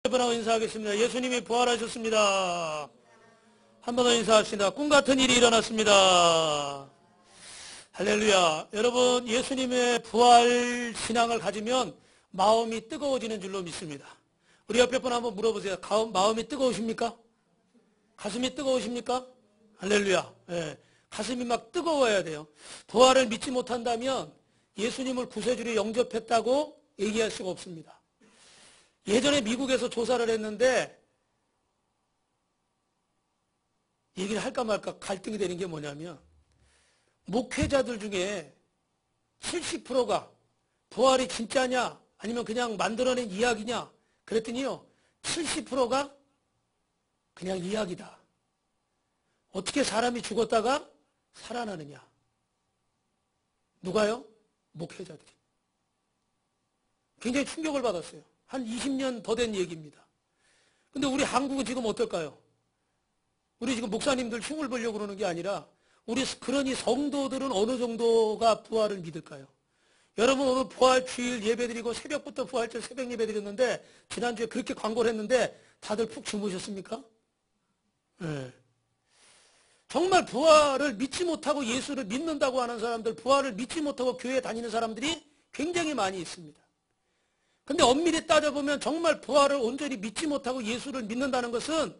여러분하고 인사하겠습니다. 예수님이 부활하셨습니다. 한 번 더 인사합시다. 꿈같은 일이 일어났습니다. 할렐루야. 여러분, 예수님의 부활 신앙을 가지면 마음이 뜨거워지는 줄로 믿습니다. 우리 옆에 분 한번 물어보세요. 마음이 뜨거우십니까? 가슴이 뜨거우십니까? 할렐루야. 예, 가슴이 막 뜨거워야 돼요. 부활을 믿지 못한다면 예수님을 구세주로 영접했다고 얘기할 수가 없습니다. 예전에 미국에서 조사를 했는데 얘기를 할까 말까 갈등이 되는 게 뭐냐면 목회자들 중에 70%가 부활이 진짜냐 아니면 그냥 만들어낸 이야기냐 그랬더니요 70%가 그냥 이야기다. 어떻게 사람이 죽었다가 살아나느냐. 누가요? 목회자들이. 굉장히 충격을 받았어요. 한 20년 더 된 얘기입니다. 근데 우리 한국은 지금 어떨까요? 우리 지금 목사님들 흉을 보려고 그러는 게 아니라 그러니 성도들은 어느 정도가 부활을 믿을까요? 여러분 오늘 부활 주일 예배드리고 새벽부터 부활절 새벽 예배드렸는데 지난주에 그렇게 광고를 했는데 다들 푹 주무셨습니까? 네. 정말 부활을 믿지 못하고 예수를 믿는다고 하는 사람들, 부활을 믿지 못하고 교회에 다니는 사람들이 굉장히 많이 있습니다. 근데 엄밀히 따져보면 정말 부활을 온전히 믿지 못하고 예수를 믿는다는 것은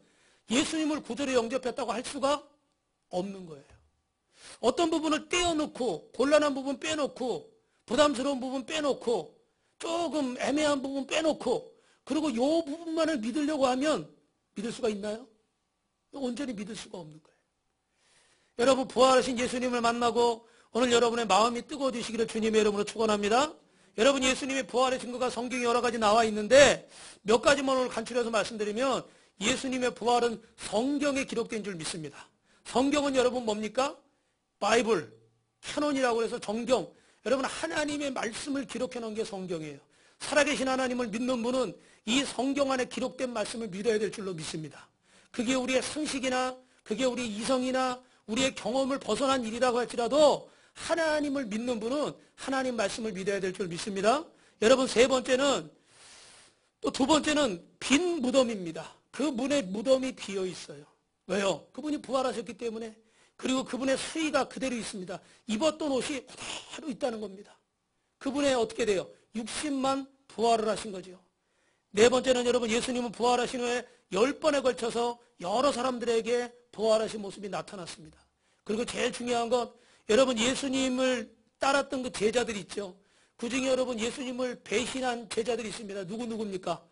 예수님을 구주로 영접했다고 할 수가 없는 거예요. 어떤 부분을 떼어놓고 곤란한 부분 빼놓고 부담스러운 부분 빼놓고 조금 애매한 부분 빼놓고 그리고 이 부분만을 믿으려고 하면 믿을 수가 있나요? 온전히 믿을 수가 없는 거예요. 여러분 부활하신 예수님을 만나고 오늘 여러분의 마음이 뜨거워지시기를 주님의 이름으로 축원합니다. 여러분 예수님의 부활의 증거가 성경에 여러 가지 나와 있는데 몇 가지만 오늘 간추려서 말씀드리면 예수님의 부활은 성경에 기록된 줄 믿습니다. 성경은 여러분 뭡니까? 바이블, 캐논이라고 해서 정경. 여러분 하나님의 말씀을 기록해 놓은 게 성경이에요. 살아계신 하나님을 믿는 분은 이 성경 안에 기록된 말씀을 믿어야 될 줄로 믿습니다. 그게 우리의 상식이나 그게 우리의 이성이나 우리의 경험을 벗어난 일이라고 할지라도 하나님을 믿는 분은 하나님 말씀을 믿어야 될 줄 믿습니다. 여러분 세 번째는 또 두 번째는 빈 무덤입니다. 그 문에 무덤이 비어 있어요. 왜요? 그분이 부활하셨기 때문에. 그리고 그분의 수의가 그대로 있습니다. 입었던 옷이 그대로 있다는 겁니다. 그분의 어떻게 돼요? 60만 부활을 하신 거죠. 네 번째는 여러분 예수님은 부활하신 후에 10번에 걸쳐서 여러 사람들에게 부활하신 모습이 나타났습니다. 그리고 제일 중요한 건 여러분 예수님을 따랐던 그 제자들이 있죠. 그 중에 여러분 예수님을 배신한 제자들이 있습니다. 누굽니까?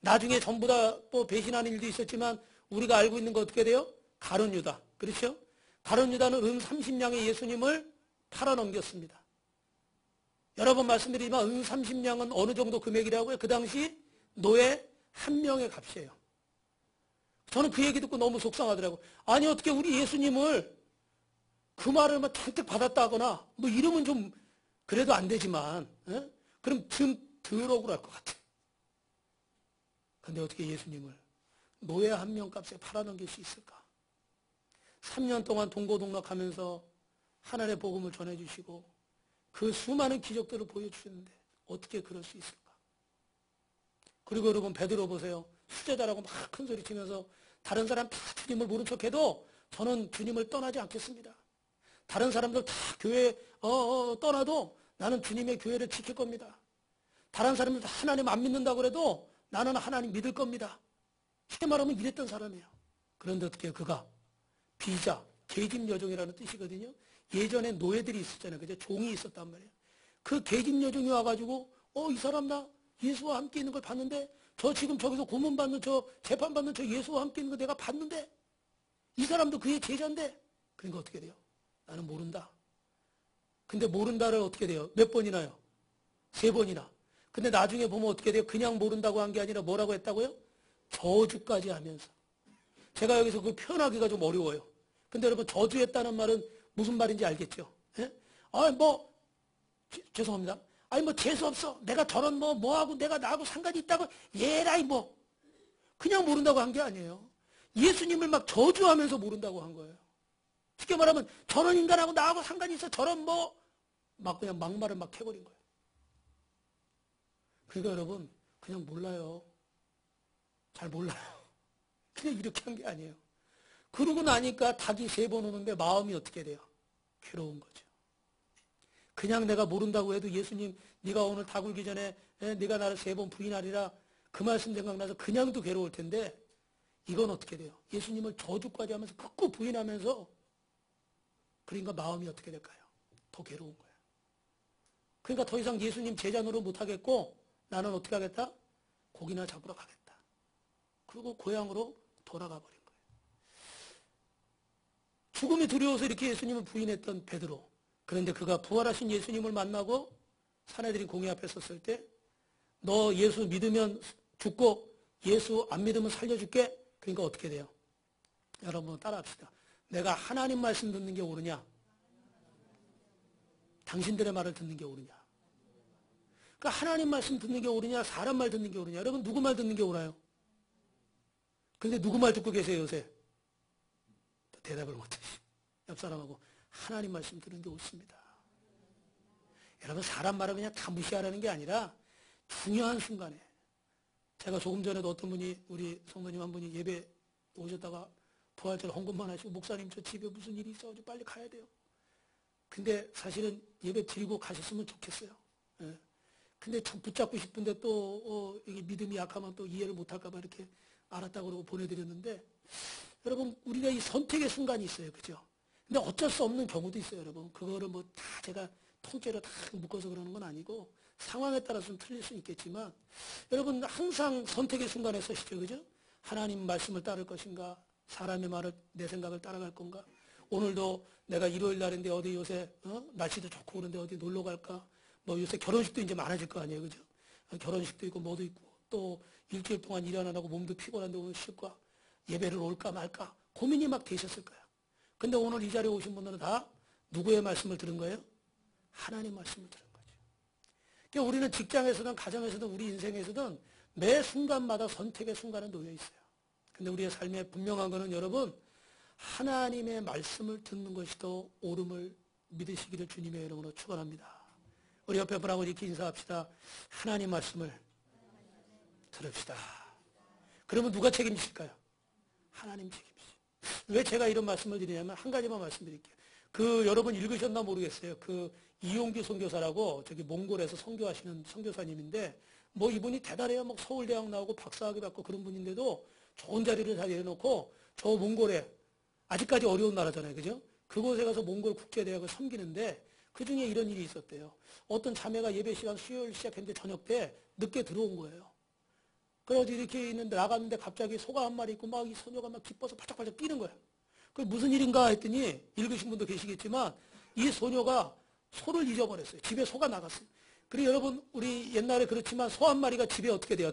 나중에 전부 다 뭐 배신하는 일도 있었지만 우리가 알고 있는 거 어떻게 돼요? 가룟 유다. 그렇죠? 가룟 유다는 은 30냥에 예수님을 팔아넘겼습니다. 여러 번 말씀드리지만 은 30냥은 어느 정도 금액이라고요? 그 당시 노예 한 명의 값이에요. 저는 그 얘기 듣고 너무 속상하더라고요. 아니 어떻게 우리 예수님을 그 말을 막 잔뜩 받았다거나 뭐 이러면 좀 그래도 안 되지만 그럼 좀 덜 억울할 것 같아. 근데 어떻게 예수님을 노예 한 명 값에 팔아넘길 수 있을까? 3년 동안 동고동락하면서 하나님의 복음을 전해주시고 그 수많은 기적들을 보여주셨는데 어떻게 그럴 수 있을까? 그리고 여러분 베드로 보세요. 수제자라고 막 큰 소리 치면서 다른 사람 다 주님을 모른 척해도 저는 주님을 떠나지 않겠습니다. 다른 사람들 다 교회 떠나도 나는 주님의 교회를 지킬 겁니다. 다른 사람들 다 하나님 안 믿는다고 그래도 나는 하나님 믿을 겁니다. 쉽게 말하면 이랬던 사람이에요. 그런데 어떻게 해요? 그가 비자, 계집 여종이라는 뜻이거든요. 예전에 노예들이 있었잖아요. 그죠? 종이 있었단 말이에요. 그 계집 여종이 와가지고 이 사람 나 예수와 함께 있는 걸 봤는데 저 지금 저기서 고문받는 저 재판받는 저 예수와 함께 있는 거 내가 봤는데 이 사람도 그의 제자인데 그러니까 어떻게 돼요? 나는 모른다. 근데 모른다를 어떻게 돼요? 몇 번이나요? 3번이나. 근데 나중에 보면 어떻게 돼요? 그냥 모른다고 한 게 아니라 뭐라고 했다고요? 저주까지 하면서. 제가 여기서 그걸 표현하기가 좀 어려워요. 근데 여러분 저주했다는 말은 무슨 말인지 알겠죠? 예? 죄송합니다. 재수없어. 내가 저런 뭐하고 내가 나하고 상관이 있다고 얘라이 그냥 모른다고 한 게 아니에요. 예수님을 막 저주하면서 모른다고 한 거예요. 쉽게 말하면 저런 인간하고 나하고 상관이 있어. 저런 막 그냥 막말을 막 해버린 거예요. 그러니까 여러분 그냥 몰라요. 잘 몰라요. 그냥 이렇게 한 게 아니에요. 그러고 나니까 닭이 3번 오는데 마음이 어떻게 돼요? 괴로운 거죠. 그냥 내가 모른다고 해도 예수님 네가 오늘 닭 울기 전에 네가 나를 3번 부인하리라 그 말씀 생각나서 그냥도 괴로울 텐데 이건 어떻게 돼요? 예수님을 저주까지 하면서 극구 부인하면서 그러니까 마음이 어떻게 될까요? 더 괴로운 거예요. 그러니까 더 이상 예수님 제자 노릇 못하겠고 나는 어떻게 하겠다? 고기나 잡으러 가겠다. 그리고 고향으로 돌아가 버린 거예요. 죽음이 두려워서 이렇게 예수님을 부인했던 베드로. 그런데 그가 부활하신 예수님을 만나고 사내들이 공회 앞에 섰을 때 너 예수 믿으면 죽고 예수 안 믿으면 살려줄게. 그러니까 어떻게 돼요? 여러분 따라합시다. 내가 하나님 말씀 듣는 게 옳으냐? 당신들의 말을 듣는 게 옳으냐? 그러니까 하나님 말씀 듣는 게 옳으냐? 사람 말 듣는 게 옳으냐? 여러분 누구 말 듣는 게 옳아요? 근데 누구 말 듣고 계세요 요새? 대답을 못해. 옆 사람하고 하나님 말씀 듣는 게 옳습니다. 여러분 사람 말을 그냥 다 무시하라는 게 아니라 중요한 순간에 제가 조금 전에도 어떤 분이 우리 성도님 한 분이 예배 오셨다가 부활절 헌금만 하시고 목사님 저 집에 무슨 일이 있어가지고 빨리 가야 돼요. 근데 사실은 예배 드리고 가셨으면 좋겠어요. 예. 근데 참 붙잡고 싶은데 또 이게 믿음이 약하면 또 이해를 못할까봐 이렇게 알았다고 그러고 보내드렸는데 여러분 우리가 이 선택의 순간이 있어요. 그죠? 근데 어쩔 수 없는 경우도 있어요. 여러분 그거를 뭐 다 제가 통째로 다 묶어서 그러는 건 아니고 상황에 따라서 좀 틀릴 수 있겠지만 여러분 항상 선택의 순간에 서시죠. 그죠? 하나님 말씀을 따를 것인가 사람의 말을 내 생각을 따라갈 건가 오늘도 내가 일요일 날인데 어디 요새 날씨도 좋고 그런데 어디 놀러 갈까 뭐 요새 결혼식도 이제 많아질 거 아니에요. 그죠? 결혼식도 있고 뭐도 있고 또 일주일 동안 일 안 하고 몸도 피곤한데 오늘 쉴까 예배를 올까 말까 고민이 막 되셨을 거야. 근데 오늘 이 자리에 오신 분들은 다 누구의 말씀을 들은 거예요? 하나님 말씀을 들은 거죠. 그러니까 우리는 직장에서든 가정에서든 우리 인생에서든 매 순간마다 선택의 순간에 놓여 있어요. 근데 우리의 삶에 분명한 거는 여러분 하나님의 말씀을 듣는 것이 더 옳음을 믿으시기를 주님의 이름으로 축원합니다. 우리 옆에 분하고 이렇게 인사합시다. 하나님 말씀을 들읍시다. 그러면 누가 책임질까요? 하나님 책임지죠. 왜 제가 이런 말씀을 드리냐면 한 가지만 말씀드릴게요. 여러분 읽으셨나 모르겠어요. 이용규 선교사라고 저기 몽골에서 선교하시는 선교사님인데 뭐 이분이 대단해요. 막 서울대학 나오고 박사학위 받고 그런 분인데도 좋은 자리를 다 내놓고 저 몽골에 아직까지 어려운 나라잖아요. 그죠? 그곳에 가서 몽골 국제대학을 섬기는데 그중에 이런 일이 있었대요. 어떤 자매가 예배 시간 수요일 시작했는데 저녁 때 늦게 들어온 거예요. 그래가지고 이렇게 있는데 나갔는데 갑자기 소가 한 마리 있고 막 이 소녀가 막 기뻐서 팔짝팔짝 뛰는 거예요. 그 무슨 일인가 했더니 읽으신 분도 계시겠지만 이 소녀가 소를 잊어버렸어요. 집에 소가 나갔어요. 그리고 여러분 우리 옛날에 그렇지만 소 한 마리가 집에 어떻게 돼요?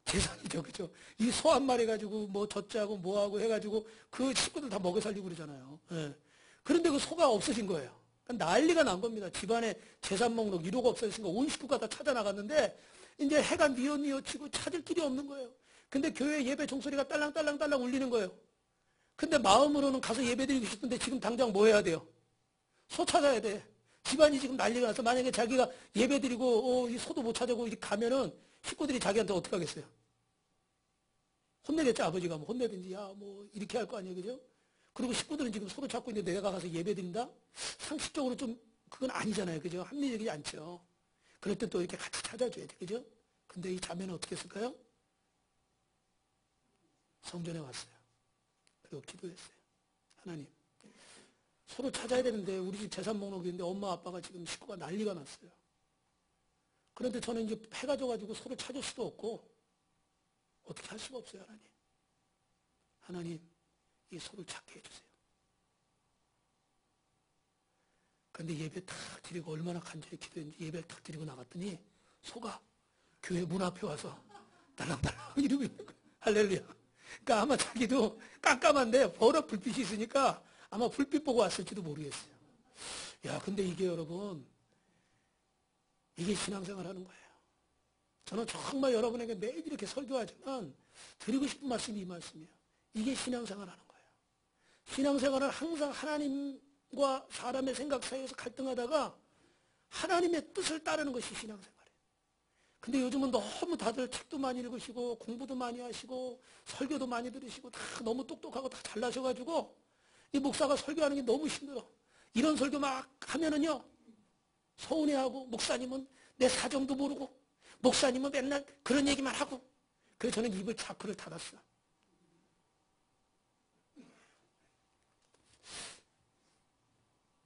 재산이죠. 그죠? 이 소 한 마리 가지고 뭐 젖자고 뭐하고 해가지고 그 식구들 다 먹여 살리고 그러잖아요. 예. 그런데 그 소가 없어진 거예요. 그러니까 난리가 난 겁니다. 집안에 재산 목록 1호가 없어졌으니까 온 식구가 다 찾아 나갔는데 이제 해가 뉘어뉘어치고 찾을 길이 없는 거예요. 근데 교회 예배 종소리가 딸랑딸랑딸랑 울리는 거예요. 근데 마음으로는 가서 예배드리고 싶은데 지금 당장 뭐 해야 돼요? 소 찾아야 돼. 집안이 지금 난리가 나서 만약에 자기가 예배드리고 이 소도 못 찾아고 이렇게 가면은 식구들이 자기한테 어떻게 하겠어요? 혼내겠죠. 아버지가 뭐 혼내든지 야 뭐 이렇게 할 거 아니에요. 그죠? 그리고 식구들은 지금 소를 찾고 있는데 내가 가서 예배드린다? 상식적으로 좀 그건 아니잖아요. 그죠? 합리적이지 않죠. 그럴 때 또 이렇게 같이 찾아줘야 돼. 그죠? 근데 이 자매는 어떻게 했을까요? 성전에 왔어요. 그리고 기도했어요. 하나님, 소를 찾아야 되는데 우리 집 재산 목록이 있는데 엄마 아빠가 지금 식구가 난리가 났어요. 그런데 저는 이제 해가 져가지고 소를 찾을 수도 없고 어떻게 할 수가 없어요. 하나님. 하나님, 이 소를 찾게 해주세요. 그런데 예배 탁 드리고 얼마나 간절히 기도했는지 예배를 탁 드리고 나갔더니 소가 교회 문 앞에 와서 달랑달랑 이러고 있는 거예요. 할렐루야. 그러니까 아마 자기도 깜깜한데 버럭 불빛이 있으니까 아마 불빛 보고 왔을지도 모르겠어요. 야, 근데 이게 여러분, 이게 신앙생활 하는 거예요. 저는 정말 여러분에게 매일 이렇게 설교하지만 드리고 싶은 말씀이 이 말씀이에요. 이게 신앙생활 하는 거예요. 신앙생활은 항상 하나님과 사람의 생각 사이에서 갈등하다가 하나님의 뜻을 따르는 것이 신앙생활이에요. 근데 요즘은 너무 다들 책도 많이 읽으시고 공부도 많이 하시고 설교도 많이 들으시고 다 너무 똑똑하고 다 잘나셔가지고 이 목사가 설교하는 게 너무 힘들어. 이런 설교 막 하면은요 서운해하고, 목사님은 내 사정도 모르고, 목사님은 맨날 그런 얘기만 하고. 그래서 저는 입을 자크를 닫았어요.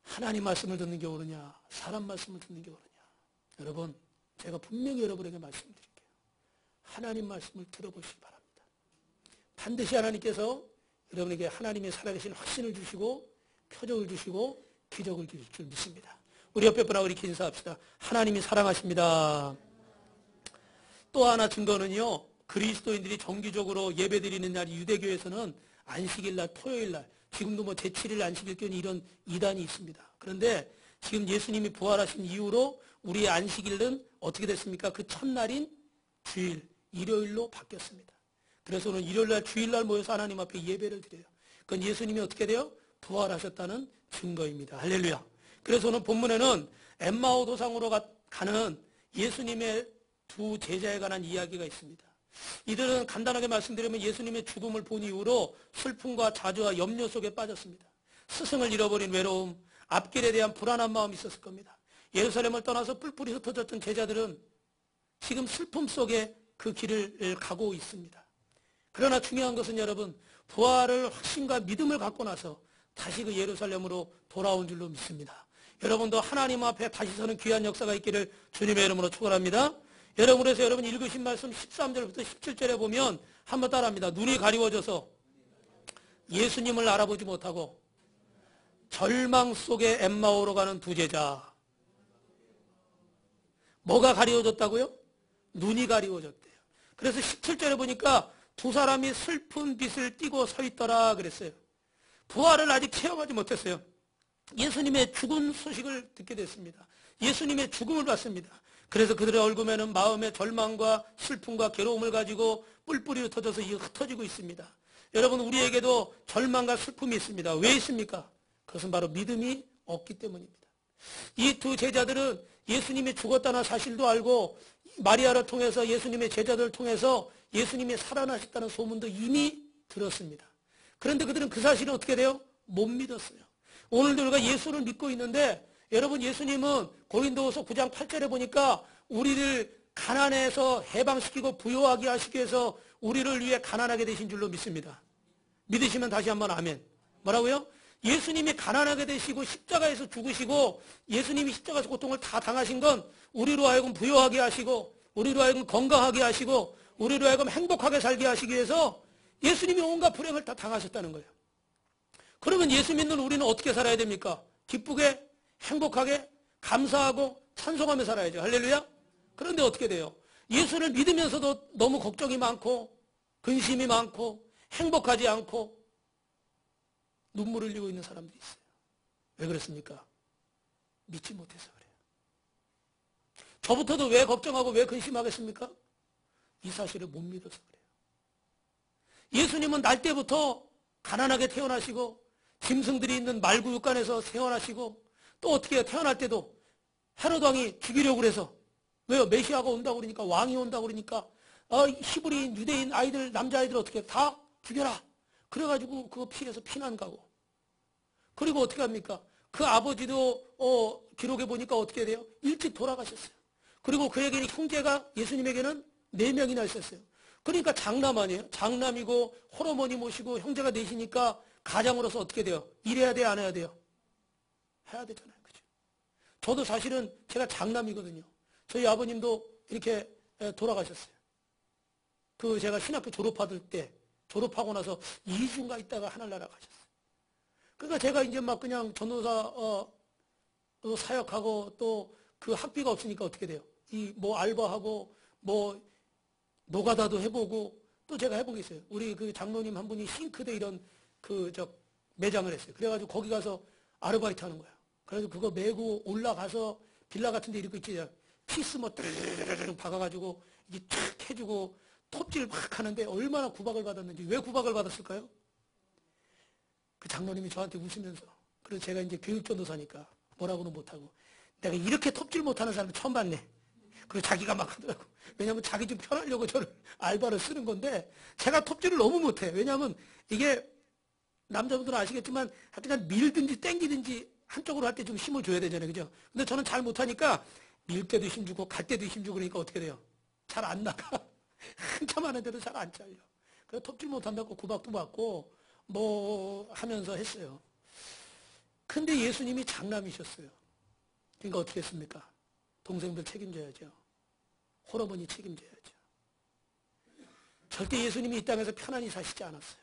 하나님 말씀을 듣는 게 옳으냐, 사람 말씀을 듣는 게 옳으냐. 여러분, 제가 분명히 여러분에게 말씀드릴게요. 하나님 말씀을 들어보시기 바랍니다. 반드시 하나님께서 여러분에게 하나님의 살아계신 확신을 주시고 표적을 주시고 기적을 주실 줄 믿습니다. 우리 옆에 분하고 이렇게 인사합시다. 하나님이 사랑하십니다. 또 하나 증거는요, 그리스도인들이 정기적으로 예배드리는 날이 유대교에서는 안식일날, 토요일날, 지금도 뭐 제7일 안식일교는 이런 이단이 있습니다. 그런데 지금 예수님이 부활하신 이후로 우리의 안식일은 어떻게 됐습니까? 그 첫날인 주일, 일요일로 바뀌었습니다. 그래서 오늘 일요일날, 주일날 모여서 하나님 앞에 예배를 드려요. 그건 예수님이 어떻게 돼요? 부활하셨다는 증거입니다. 할렐루야. 그래서 오늘 본문에는 엠마오 도상으로 가는 예수님의 두 제자에 관한 이야기가 있습니다. 이들은 간단하게 말씀드리면 예수님의 죽음을 본 이후로 슬픔과 자주와 염려 속에 빠졌습니다. 스승을 잃어버린 외로움, 앞길에 대한 불안한 마음이 있었을 겁니다. 예루살렘을 떠나서 뿔뿔이 흩어졌던 제자들은 지금 슬픔 속에 그 길을 가고 있습니다. 그러나 중요한 것은 여러분, 부활을 확신과 믿음을 갖고 나서 다시 그 예루살렘으로 돌아온 줄로 믿습니다. 여러분도 하나님 앞에 다시 서는 귀한 역사가 있기를 주님의 이름으로 축원합니다. 여러분, 그래서 여러분 읽으신 말씀 13절부터 17절에 보면 한번 따라합니다. 눈이 가리워져서 예수님을 알아보지 못하고 절망 속에 엠마오로 가는 두 제자. 뭐가 가리워졌다고요? 눈이 가리워졌대요. 그래서 17절에 보니까 두 사람이 슬픈 빛을 띠고 서 있더라 그랬어요. 부활을 아직 체험하지 못했어요. 예수님의 죽은 소식을 듣게 됐습니다. 예수님의 죽음을 봤습니다. 그래서 그들의 얼굴에는 마음의 절망과 슬픔과 괴로움을 가지고 뿔뿔이 흩어져서 흩어지고 있습니다. 여러분, 우리에게도 절망과 슬픔이 있습니다. 왜 있습니까? 그것은 바로 믿음이 없기 때문입니다. 이 두 제자들은 예수님이 죽었다는 사실도 알고 마리아를 통해서 예수님의 제자들을 통해서 예수님이 살아나셨다는 소문도 이미 들었습니다. 그런데 그들은 그 사실을 어떻게 돼요? 못 믿었어요. 오늘도 우리가 예수를 믿고 있는데, 여러분, 예수님은 고린도후서 9장 8절에 보니까 우리를 가난에서 해방시키고 부유하게 하시기 위해서 우리를 위해 가난하게 되신 줄로 믿습니다. 믿으시면 다시 한번 아멘. 뭐라고요? 예수님이 가난하게 되시고 십자가에서 죽으시고 예수님이 십자가에서 고통을 다 당하신 건 우리로 하여금 부유하게 하시고 우리로 하여금 건강하게 하시고 우리로 하여금 행복하게 살게 하시기 위해서 예수님이 온갖 불행을 다 당하셨다는 거예요. 그러면 예수 믿는 우리는 어떻게 살아야 됩니까? 기쁘게, 행복하게, 감사하고 찬송하며 살아야죠. 할렐루야. 그런데 어떻게 돼요? 예수를 믿으면서도 너무 걱정이 많고 근심이 많고 행복하지 않고 눈물을 흘리고 있는 사람들이 있어요. 왜 그렇습니까? 믿지 못해서 그래요. 저부터도 왜 걱정하고 왜 근심하겠습니까? 이 사실을 못 믿어서 그래요. 예수님은 날 때부터 가난하게 태어나시고 짐승들이 있는 말구육간에서 태어나시고 또 어떻게 해요? 태어날 때도 헤롯 왕이 죽이려고 그래서, 왜요? 메시아가 온다고 그러니까, 왕이 온다고 그러니까 히브리인 유대인 아이들, 남자아이들 어떻게 해요? 다 죽여라. 그래가지고 그거 피해서 피난 가고. 그리고 어떻게 합니까? 그 아버지도 기록에 보니까 어떻게 돼요? 일찍 돌아가셨어요. 그리고 그에게는 형제가 예수님에게는 4명이나 있었어요. 그러니까 장남 아니에요? 장남이고 호르몬이 모시고 형제가 넷이니까 가장으로서 어떻게 돼요? 일해야 돼요? 안 해야 돼요? 해야 되잖아요. 그죠? 저도 사실은 제가 장남이거든요. 저희 아버님도 이렇게 돌아가셨어요. 제가 신학교 졸업받을 때, 졸업하고 나서 2주인가 있다가 하늘나라 가셨어요. 그러니까 제가 이제 막 그냥 전도사 사역하고 또 그 학비가 없으니까 어떻게 돼요? 뭐 알바하고 뭐 노가다도 해보고 또 제가 해본 게 있어요. 우리 그 장로님 한 분이 싱크대 이런 매장을 했어요. 그래가지고 거기 가서 아르바이트 하는 거야. 그래서 그거 메고 올라가서 빌라 같은 데 이렇게 있지. 피스 뭐 뜨르르르 박아가지고 이게 탁 해주고 톱질 막 하는데 얼마나 구박을 받았는지. 왜 구박을 받았을까요? 그 장로님이 저한테 웃으면서, 그래서 제가 이제 교육전도사니까 뭐라고는 못하고, 내가 이렇게 톱질 못하는 사람 처음 봤네. 그리고 자기가 막 하더라고. 왜냐하면 자기 좀 편하려고 저를 알바를 쓰는 건데 제가 톱질을 너무 못해. 왜냐하면 이게 남자분들은 아시겠지만 하여튼 밀든지 땡기든지 한쪽으로 할 때 좀 힘을 줘야 되잖아요. 그죠? 근데 저는 잘 못하니까 밀 때도 힘주고 갈 때도 힘주고 그러니까 어떻게 돼요? 잘 안 나가. 한참 하는데도 잘 안 잘려. 그래서 톱질 못한다고 구박도 받고 뭐 하면서 했어요. 근데 예수님이 장남이셨어요. 그러니까 어떻게 했습니까? 동생들 책임져야죠. 홀어머니 책임져야죠. 절대 예수님이 이 땅에서 편안히 사시지 않았어요.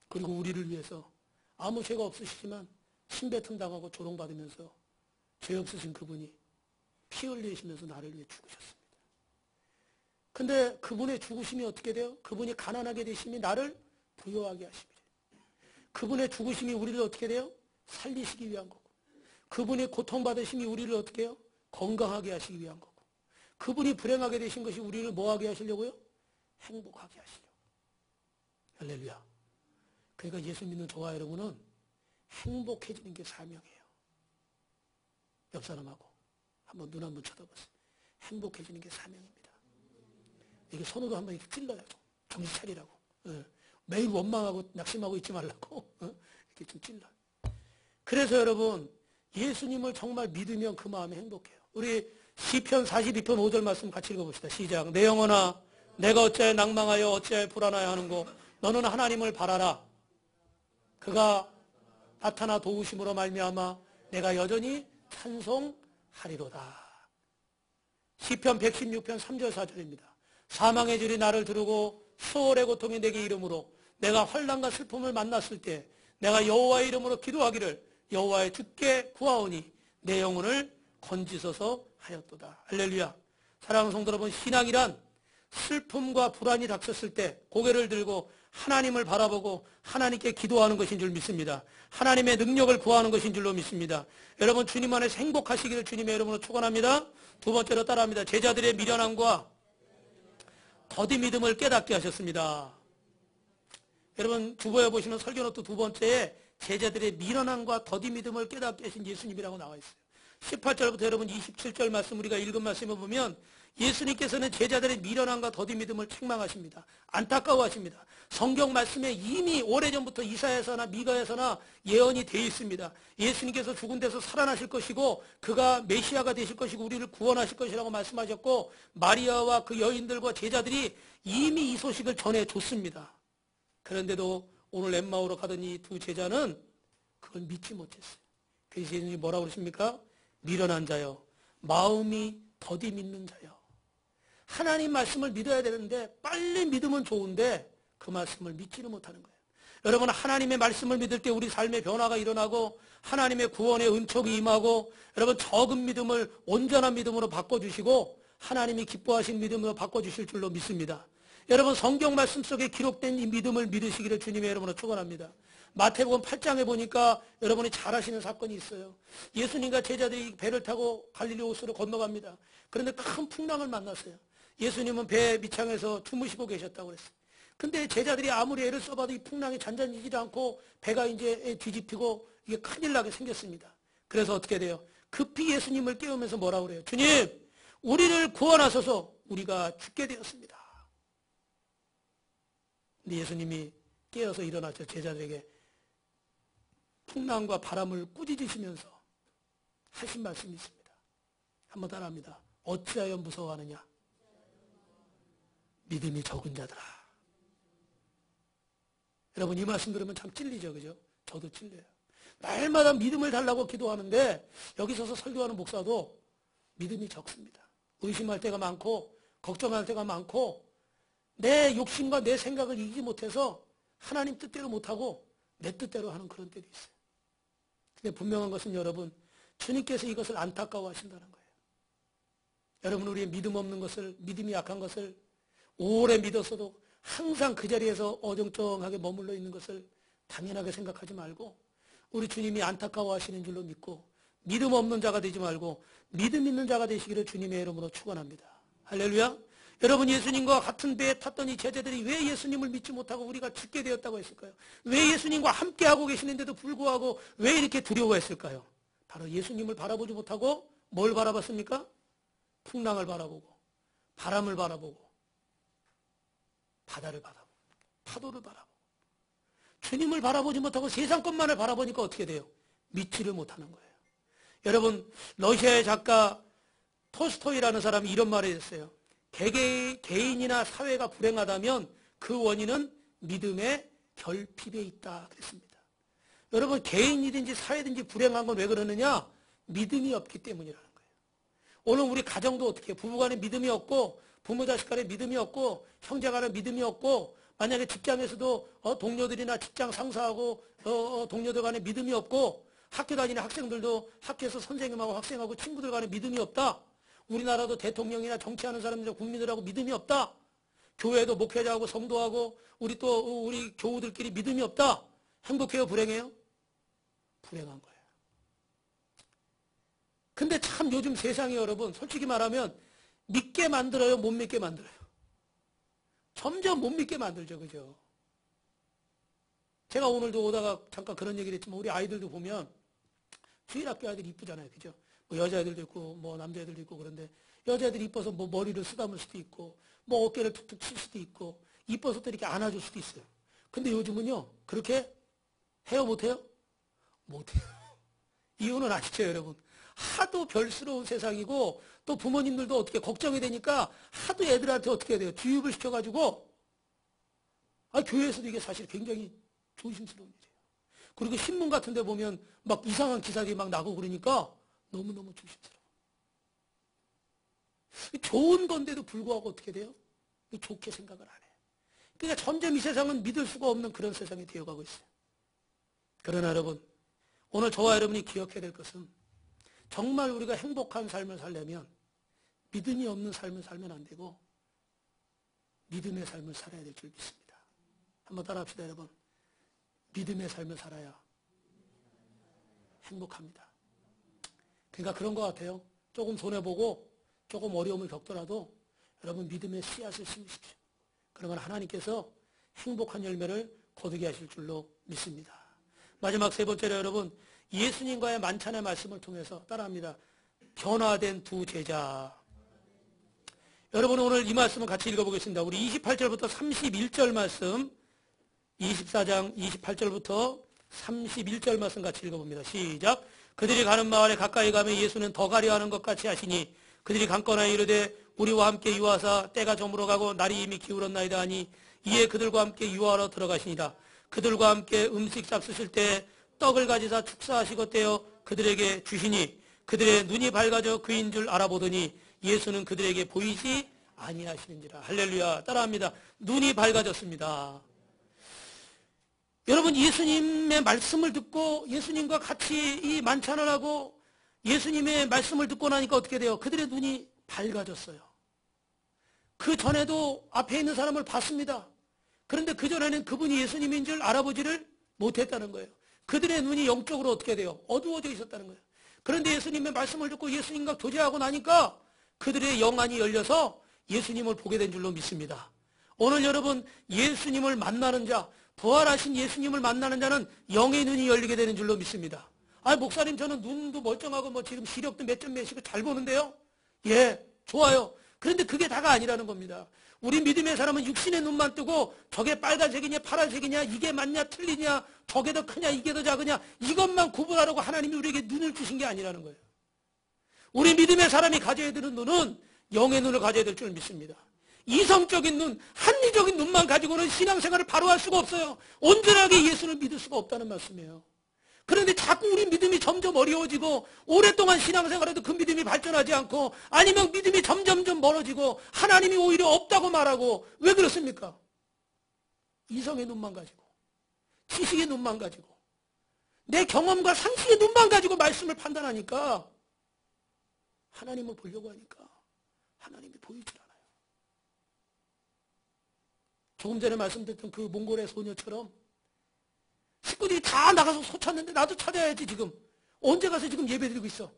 그리고 우리를 위해서 아무 죄가 없으시지만 신배통 당하고 조롱받으면서 죄 없으신 그분이 피 흘리시면서 나를 위해 죽으셨습니다. 근데 그분의 죽으심이 어떻게 돼요? 그분이 가난하게 되심이 나를 부유하게 하십니다. 그분의 죽으심이 우리를 어떻게 돼요? 살리시기 위한 거고, 그분이 고통받으심이 우리를 어떻게 해요? 건강하게 하시기 위한 거고, 그분이 불행하게 되신 것이 우리를 뭐하게 하시려고요? 행복하게 하시려고. 할렐루야. 그러니까 예수 믿는 저와 여러분은 행복해지는 게 사명이에요. 옆 사람하고 한번 눈 한번 쳐다보세요. 행복해지는 게 사명입니다. 이게 손으로 한번 이렇게 찔러요. 정신 차리라고. 매일 원망하고 낙심하고 있지 말라고. 이렇게 좀 찔러요. 그래서 여러분, 예수님을 정말 믿으면 그 마음이 행복해요. 우리 시편 42편 5절 말씀 같이 읽어봅시다. 시작. 내 영혼아, 내가 어찌하여 낭망하여 어찌하여 불안하여 하는고, 너는 하나님을 바라라. 그가 나타나 도우심으로 말미암아 내가 여전히 찬송하리로다. 시편 116편 3절 4절입니다. 사망의 줄이 나를 두르고 수월의 고통이 내게 이름으로 내가 환난과 슬픔을 만났을 때 내가 여호와의 이름으로 기도하기를 여호와의 주께 구하오니 내 영혼을 건지소서 하였도다. 할렐루야. 사랑하는 성도 여러분, 신앙이란 슬픔과 불안이 닥쳤을 때 고개를 들고 하나님을 바라보고 하나님께 기도하는 것인 줄 믿습니다. 하나님의 능력을 구하는 것인 줄로 믿습니다. 여러분, 주님 안에서 행복하시기를 주님의 이름으로 축원합니다. 두 번째로 따라합니다. 제자들의 미련함과 더디 믿음을 깨닫게 하셨습니다. 여러분, 주보에 보시면 설교노트 두 번째에 제자들의 미련함과 더디 믿음을 깨닫게 하신 예수님이라고 나와 있어요. 18절부터 여러분 27절 말씀 우리가 읽은 말씀을 보면 예수님께서는 제자들의 미련함과 더디 믿음을 책망하십니다. 안타까워하십니다. 성경 말씀에 이미 오래전부터 이사야서나 미가에서나 예언이 되어 있습니다. 예수님께서 죽은 데서 살아나실 것이고 그가 메시아가 되실 것이고 우리를 구원하실 것이라고 말씀하셨고 마리아와 그 여인들과 제자들이 이미 이 소식을 전해줬습니다. 그런데도 오늘 엠마오로 가던 이 두 제자는 그걸 믿지 못했어요. 그래서 예수님이 뭐라고 그러십니까? 미련한 자여, 마음이 더디 믿는 자여. 하나님 말씀을 믿어야 되는데 빨리 믿으면 좋은데 그 말씀을 믿지를 못하는 거예요. 여러분, 하나님의 말씀을 믿을 때 우리 삶의 변화가 일어나고 하나님의 구원의 은총이 임하고 여러분 적은 믿음을 온전한 믿음으로 바꿔주시고 하나님이 기뻐하신 믿음으로 바꿔주실 줄로 믿습니다. 여러분, 성경 말씀 속에 기록된 이 믿음을 믿으시기를 주님의 이름으로 축원합니다. 마태복음 8장에 보니까 여러분이 잘 아시는 사건이 있어요. 예수님과 제자들이 배를 타고 갈릴리 호수로 건너갑니다. 그런데 큰 풍랑을 만났어요. 예수님은 배 밑창에서 주무시고 계셨다고 그랬어요. 근데 제자들이 아무리 애를 써봐도 이 풍랑이 잔잔해지지 않고 배가 이제 뒤집히고 이게 큰일 나게 생겼습니다. 그래서 어떻게 돼요? 급히 예수님을 깨우면서 뭐라고 그래요? 주님, 우리를 구원하소서. 우리가 죽게 되었습니다. 근데 예수님이 깨어서 일어나서 제자들에게 풍랑과 바람을 꾸짖으시면서 하신 말씀이 있습니다. 한번 따라합니다. 어찌하여 무서워하느냐? 믿음이 적은 자들아. 여러분, 이 말씀 들으면 참 찔리죠, 그죠? 저도 찔려요. 날마다 믿음을 달라고 기도하는데 여기 서서 설교하는 목사도 믿음이 적습니다. 의심할 때가 많고 걱정할 때가 많고 내 욕심과 내 생각을 이기지 못해서 하나님 뜻대로 못하고 내 뜻대로 하는 그런 때도 있어요. 근데 분명한 것은 여러분, 주님께서 이것을 안타까워하신다는 거예요. 여러분, 우리의 믿음 없는 것을, 믿음이 약한 것을 오래 믿었어도 항상 그 자리에서 어정쩡하게 머물러 있는 것을 당연하게 생각하지 말고 우리 주님이 안타까워하시는 줄로 믿고 믿음 없는 자가 되지 말고 믿음 있는 자가 되시기를 주님의 이름으로 축원합니다. 할렐루야. 여러분, 예수님과 같은 배에 탔던 이 제자들이 왜 예수님을 믿지 못하고 우리가 죽게 되었다고 했을까요? 왜 예수님과 함께하고 계시는데도 불구하고 왜 이렇게 두려워했을까요? 바로 예수님을 바라보지 못하고 뭘 바라봤습니까? 풍랑을 바라보고 바람을 바라보고 바다를 바라보고 파도를 바라보고 주님을 바라보지 못하고 세상 것만을 바라보니까 어떻게 돼요? 믿지를 못하는 거예요. 여러분, 러시아의 작가 톨스토이라는 사람이 이런 말을 했어요. 개인이나 사회가 불행하다면 그 원인은 믿음의 결핍에 있다 그랬습니다. 여러분, 개인이든지 사회든지 불행한 건 왜 그러느냐? 믿음이 없기 때문이라는 거예요. 오늘 우리 가정도 어떻게 해요? 부부간에 믿음이 없고 부모 자식 간에 믿음이 없고 형제 간에 믿음이 없고 만약에 직장에서도 동료들이나 직장 상사하고 동료들 간에 믿음이 없고 학교 다니는 학생들도 학교에서 선생님하고 학생하고 친구들 간에 믿음이 없다. 우리나라도 대통령이나 정치하는 사람들 국민들하고 믿음이 없다. 교회도 목회자하고 성도하고 우리 교우들끼리 믿음이 없다. 행복해요? 불행해요? 불행한 거예요. 근데 참 요즘 세상이 여러분 솔직히 말하면 믿게 만들어요? 못 믿게 만들어요? 점점 못 믿게 만들죠. 그죠? 제가 오늘도 오다가 잠깐 그런 얘기를 했지만 우리 아이들도 보면 주일학교 아이들이 이쁘잖아요. 그죠? 뭐 여자애들도 있고 뭐 남자애들도 있고 그런데 여자애들이 이뻐서 뭐 머리를 쓰다물 수도 있고 뭐 어깨를 툭툭 칠 수도 있고 이뻐서 또 이렇게 안아줄 수도 있어요. 근데 요즘은요 그렇게 해요 못해요? 못해요. 이유는 아시죠 여러분? 하도 별스러운 세상이고 또 부모님들도 어떻게 걱정이 되니까 하도 애들한테 어떻게 해야 돼요? 주입을 시켜가지고 교회에서도 이게 사실 굉장히 조심스러운 일이에요. 그리고 신문 같은 데 보면 막 이상한 기사들이 막 나고 그러니까 너무너무 조심스러워. 좋은 건데도 불구하고 어떻게 돼요? 좋게 생각을 안 해. 그러니까 점점 이 세상은 믿을 수가 없는 그런 세상이 되어가고 있어요. 그러나 여러분, 오늘 저와 여러분이 기억해야 될 것은 정말 우리가 행복한 삶을 살려면 믿음이 없는 삶을 살면 안 되고 믿음의 삶을 살아야 될 줄 믿습니다. 한번 따라합시다 여러분. 믿음의 삶을 살아야 행복합니다. 그러니까 그런 것 같아요. 조금 손해보고 조금 어려움을 겪더라도 여러분 믿음의 씨앗을 심으십시오. 그러면 하나님께서 행복한 열매를 거두게 하실 줄로 믿습니다. 마지막 세 번째로 여러분 예수님과의 만찬의 말씀을 통해서 따라합니다. 변화된 두 제자. 여러분 오늘 이 말씀을 같이 읽어보겠습니다. 우리 28절부터 31절 말씀 24장 28절부터 31절 말씀 같이 읽어봅니다. 시작. 그들이 가는 마을에 가까이 가면 예수는 더 가려 하는 것 같이 하시니 그들이 강건하여 이르되 우리와 함께 유하사 때가 저물어가고 날이 이미 기울었나이다 하니 이에 그들과 함께 유하러 들어가시니라. 그들과 함께 음식 잡수실 때 떡을 가지사 축사하시고 떼어 그들에게 주시니 그들의 눈이 밝아져 그인 줄 알아보더니 예수는 그들에게 보이지 아니하시는지라. 할렐루야. 따라합니다. 눈이 밝아졌습니다. 여러분 예수님의 말씀을 듣고 예수님과 같이 이 만찬을 하고 예수님의 말씀을 듣고 나니까 어떻게 돼요? 그들의 눈이 밝아졌어요. 그 전에도 앞에 있는 사람을 봤습니다. 그런데 그 전에는 그분이 예수님인 줄 알아보지를 못했다는 거예요. 그들의 눈이 영적으로 어떻게 돼요? 어두워져 있었다는 거예요. 그런데 예수님의 말씀을 듣고 예수님과 교제하고 나니까 그들의 영안이 열려서 예수님을 보게 된 줄로 믿습니다. 오늘 여러분 예수님을 만나는 자, 부활하신 예수님을 만나는 자는 영의 눈이 열리게 되는 줄로 믿습니다. 목사님 저는 눈도 멀쩡하고 뭐 지금 시력도 몇 점 몇이고 잘 보는데요. 예, 좋아요. 그런데 그게 다가 아니라는 겁니다. 우리 믿음의 사람은 육신의 눈만 뜨고 저게 빨간색이냐 파란색이냐 이게 맞냐 틀리냐 저게 더 크냐 이게 더 작으냐 이것만 구분하라고 하나님이 우리에게 눈을 주신 게 아니라는 거예요. 우리 믿음의 사람이 가져야 되는 눈은 영의 눈을 가져야 될 줄 믿습니다. 이성적인 눈, 합리적인 눈만 가지고는 신앙생활을 바로 할 수가 없어요. 온전하게 예수를 믿을 수가 없다는 말씀이에요. 그런데 자꾸 우리 믿음이 점점 어려워지고 오랫동안 신앙생활해도 그 믿음이 발전하지 않고 아니면 믿음이 점점점 멀어지고 하나님이 오히려 없다고 말하고 왜 그렇습니까? 이성의 눈만 가지고 지식의 눈만 가지고 내 경험과 상식의 눈만 가지고 말씀을 판단하니까 하나님을 보려고 하니까 하나님이 보이질 않아요. 조금 전에 말씀드렸던 그 몽골의 소녀처럼 식구들이 다 나가서 소 찾는데 나도 찾아야지 지금. 언제 가서 지금 예배드리고 있어?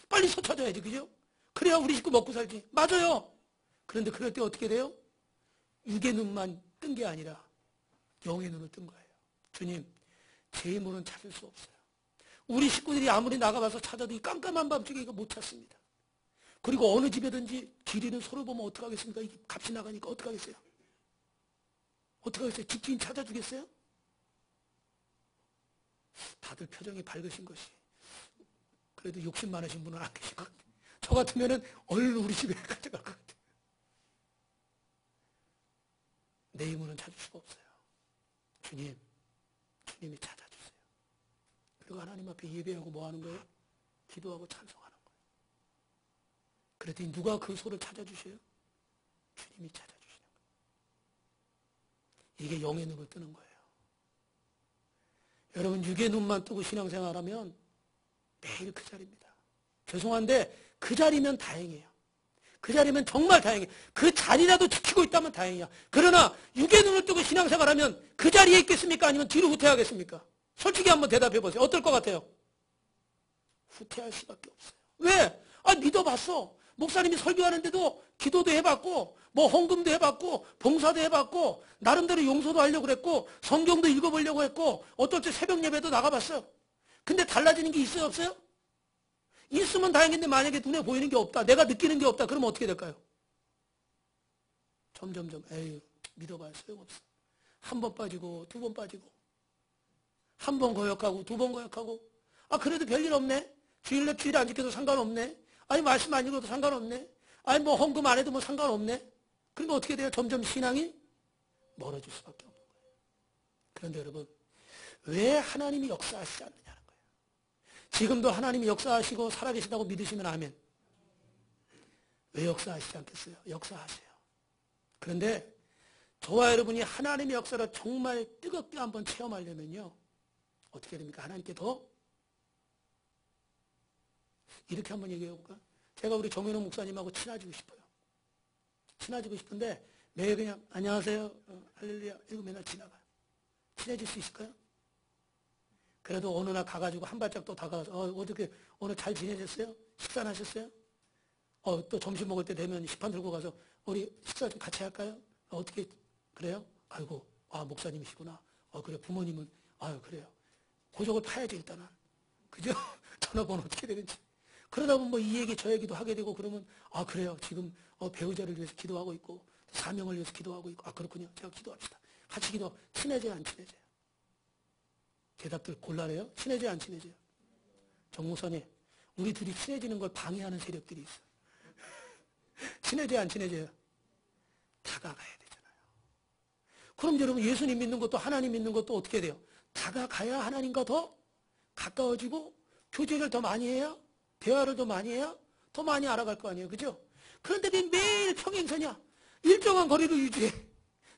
빨리 소 찾아야지, 그죠? 그래야 우리 식구 먹고 살지. 맞아요. 그런데 그럴 때 어떻게 돼요? 육의 눈만 뜬 게 아니라 영의 눈을 뜬 거예요. 주님, 제 힘으로는 찾을 수 없어요. 우리 식구들이 아무리 나가봐서 찾아도 이 깜깜한 밤중에 이거 못 찾습니다. 그리고 어느 집에든지 길이는 서로 보면 어떡하겠습니까? 이게 값이 나가니까 어떡하겠어요? 어떡하겠어요? 집주인 찾아주겠어요? 다들 표정이 밝으신 것이 그래도 욕심 많으신 분은 안 계신 것 같아요. 저 같으면은 얼른 우리 집에 가져갈 것 같아요. 내 힘으로는 찾을 수가 없어요. 주님이 찾아주세요. 그리고 하나님 앞에 예배하고 뭐 하는 거예요? 기도하고 찬송하는 거예요. 그랬더니 누가 그 소를 찾아주셔요? 주님이 찾아주시는 거예요. 이게 영의 눈을 뜨는 거예요. 여러분 육의 눈만 뜨고 신앙생활하면 매일 그 자리입니다. 죄송한데 그 자리면 다행이에요. 그 자리면 정말 다행이에요. 그 자리라도 지키고 있다면 다행이야. 그러나 육의 눈을 뜨고 신앙생활하면 그 자리에 있겠습니까? 아니면 뒤로 후퇴하겠습니까? 솔직히 한번 대답해 보세요. 어떨 것 같아요? 후퇴할 수밖에 없어요. 왜? 믿어봤어. 목사님이 설교하는데도 기도도 해봤고 뭐 헌금도 해봤고 봉사도 해봤고 나름대로 용서도 하려고 그랬고 성경도 읽어보려고 했고 어떨 때 새벽 예배도 나가봤어요. 근데 달라지는 게 있어요 없어요? 있으면 다행인데 만약에 눈에 보이는 게 없다. 내가 느끼는 게 없다. 그러면 어떻게 될까요? 점점점 에휴 믿어봐야 소용없어. 한 번 빠지고 두 번 빠지고 한 번 거역하고 두 번 거역하고 그래도 별일 없네. 주일 안 지켜도 상관없네. 말씀 안 읽어도 상관없네. 뭐 헌금 안 해도 뭐 상관없네. 그러니까 어떻게 돼요? 점점 신앙이 멀어질 수밖에 없는 거예요. 그런데 여러분 왜 하나님이 역사하시지 않느냐는 거예요. 지금도 하나님이 역사하시고 살아계신다고 믿으시면 아멘. 왜 역사하시지 않겠어요? 역사하세요. 그런데 저와 여러분이 하나님의 역사를 정말 뜨겁게 한번 체험하려면요. 어떻게 됩니까? 하나님께 더 이렇게 한번 얘기해 볼까? 제가 우리 정현호 목사님하고 친해지고 싶어요. 친해지고 싶은데 매일 그냥 안녕하세요. 할렐루야. 이러고 맨날 지나가요. 친해질 수 있을까요? 그래도 어느 날 가가지고 한 발짝 또 다가가서 어떻게 오늘 잘 지내셨어요? 식사는 하셨어요? 또 점심 먹을 때 되면 식판 들고 가서 우리 식사 좀 같이 할까요? 어떻게 그래요? 아이고 목사님이시구나. 그래 부모님은 그래요. 고적을 파야지 일단은. 그죠? 전화번호 어떻게 되는지. 그러다 보면 뭐 이 얘기 저 얘기도 하게 되고 그러면 그래요. 지금 배우자를 위해서 기도하고 있고 사명을 위해서 기도하고 있고 그렇군요. 제가 기도합시다. 같이 기도. 친해져요 안 친해져요? 대답들 곤란해요? 친해져요 안 친해져요? 정목사님 우리 둘이 친해지는 걸 방해하는 세력들이 있어요. 친해져요 안 친해져요? 다가가야 되잖아요. 그럼 여러분 예수님 믿는 것도 하나님 믿는 것도 어떻게 돼요? 다가가야 하나님과 더 가까워지고 교제를 더 많이 해야 대화를 더 많이 해야 더 많이 알아갈 거 아니에요. 그죠? 그런데 왜 매일 평행선이야? 일정한 거리를 유지해.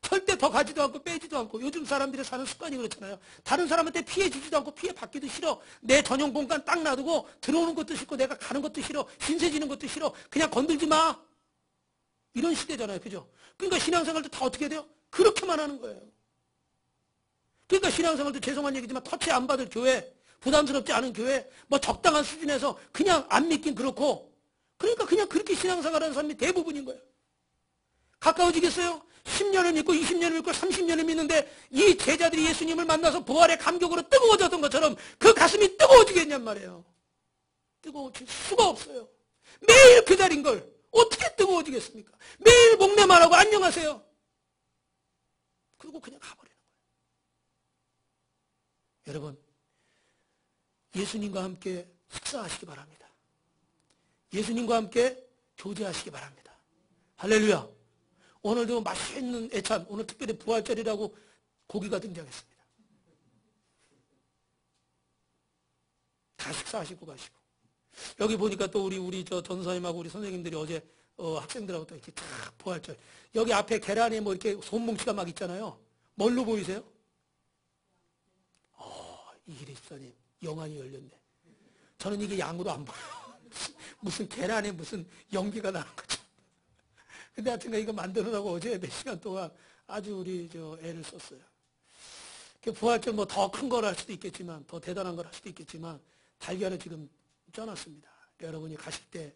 절대 더 가지도 않고 빼지도 않고. 요즘 사람들이 사는 습관이 그렇잖아요. 다른 사람한테 피해주지도 않고 피해받기도 싫어. 내 전용 공간 딱 놔두고 들어오는 것도 싫고 내가 가는 것도 싫어. 신세지는 것도 싫어. 그냥 건들지 마. 이런 시대잖아요. 그죠? 그러니까 신앙생활도 다 어떻게 돼요? 그렇게만 하는 거예요. 그러니까 신앙생활도 죄송한 얘기지만 터치 안 받을 교회, 부담스럽지 않은 교회, 뭐 적당한 수준에서 그냥 안 믿긴 그렇고, 그러니까 그냥 그렇게 신앙생활하는 사람이 대부분인 거예요. 가까워지겠어요? 10년을 믿고 20년을 믿고 30년을 믿는데 이 제자들이 예수님을 만나서 부활의 감격으로 뜨거워졌던 것처럼 그 가슴이 뜨거워지겠냔 말이에요. 뜨거워질 수가 없어요. 매일 그 자리인 걸 어떻게 뜨거워지겠습니까? 매일 목례만 하고 안녕하세요. 그리고 그냥 가버리는 거예요. 여러분 예수님과 함께 식사하시기 바랍니다. 예수님과 함께 교제하시기 바랍니다. 할렐루야. 오늘도 맛있는 애찬, 오늘 특별히 부활절이라고 고기가 등장했습니다. 다 식사하시고 가시고. 여기 보니까 또 우리 저 전사님하고 우리 선생님들이 어제 학생들하고 또 이렇게 탁 부활절. 여기 앞에 계란에 뭐 이렇게 손뭉치가 막 있잖아요. 뭘로 보이세요? 이기리 집사님 영안이 열렸네. 저는 이게 양으로 안 보여요. 무슨 계란에 무슨 연기가 나는 거죠. 근데 하여튼 이거 만드느라고 어제 몇 시간 동안 아주 우리 애를 썼어요. 부활절 뭐 더 큰 걸 할 수도 있겠지만 더 대단한 걸 할 수도 있겠지만 달걀을 지금 쪄놨습니다. 여러분이 가실 때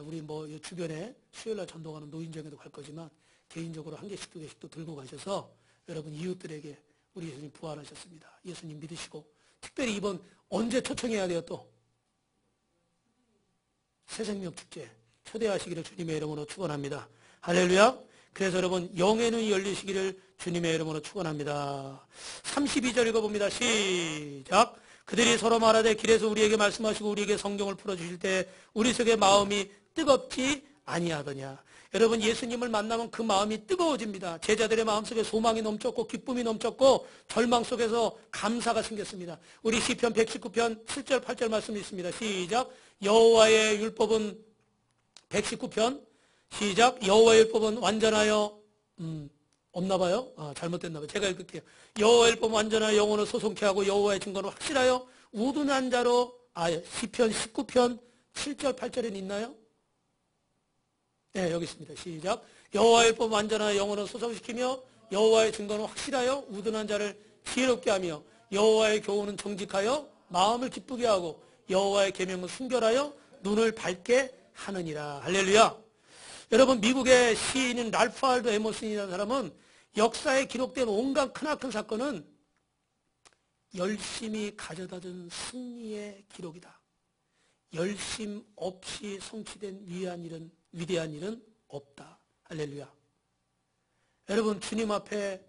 우리 뭐 주변에 수요일날 전도하는 노인정에도 갈 거지만 개인적으로 한 개씩 두 개씩 또 들고 가셔서 여러분 이웃들에게 우리 예수님 부활하셨습니다. 예수님 믿으시고 특별히 이번 언제 초청해야 돼요 또? 새생명 축제. 초대하시기를 주님의 이름으로 축원합니다. 할렐루야. 그래서 여러분 영의 눈이 열리시기를 주님의 이름으로 축원합니다. 32절 읽어봅니다. 시작. 그들이 서로 말하되 길에서 우리에게 말씀하시고 우리에게 성경을 풀어주실 때 우리 속에 마음이 뜨겁지 아니하더냐. 여러분 예수님을 만나면 그 마음이 뜨거워집니다. 제자들의 마음속에 소망이 넘쳤고 기쁨이 넘쳤고 절망 속에서 감사가 생겼습니다. 우리 시편 119편 7절 8절 말씀이 있습니다. 시작. 여호와의 율법은 119편 시작. 여호와의 율법은 완전하여 없나봐요? 잘못됐나봐요. 제가 읽을게요. 여호와의 율법은 완전하여 영혼을 소송케 하고 여호와의 증거는 확실하여 우둔한 자로 시편 19편 7절 8절에는 있나요? 네, 여기 있습니다. 시작. 여호와의 율법은 완전하여 영혼을 소송시키며 여호와의 증거는 확실하여 우둔한 자를 지혜롭게 하며 여호와의 교훈은 정직하여 마음을 기쁘게 하고 여호와의 계명은 순결하여 눈을 밝게 하느니라. 할렐루야. 여러분 미국의 시인인 랄프 알도 에머슨이라는 사람은 역사에 기록된 온갖 크나큰 사건은 열심히 가져다준 승리의 기록이다. 열심 없이 성취된 위대한 일은 없다. 할렐루야. 여러분 주님 앞에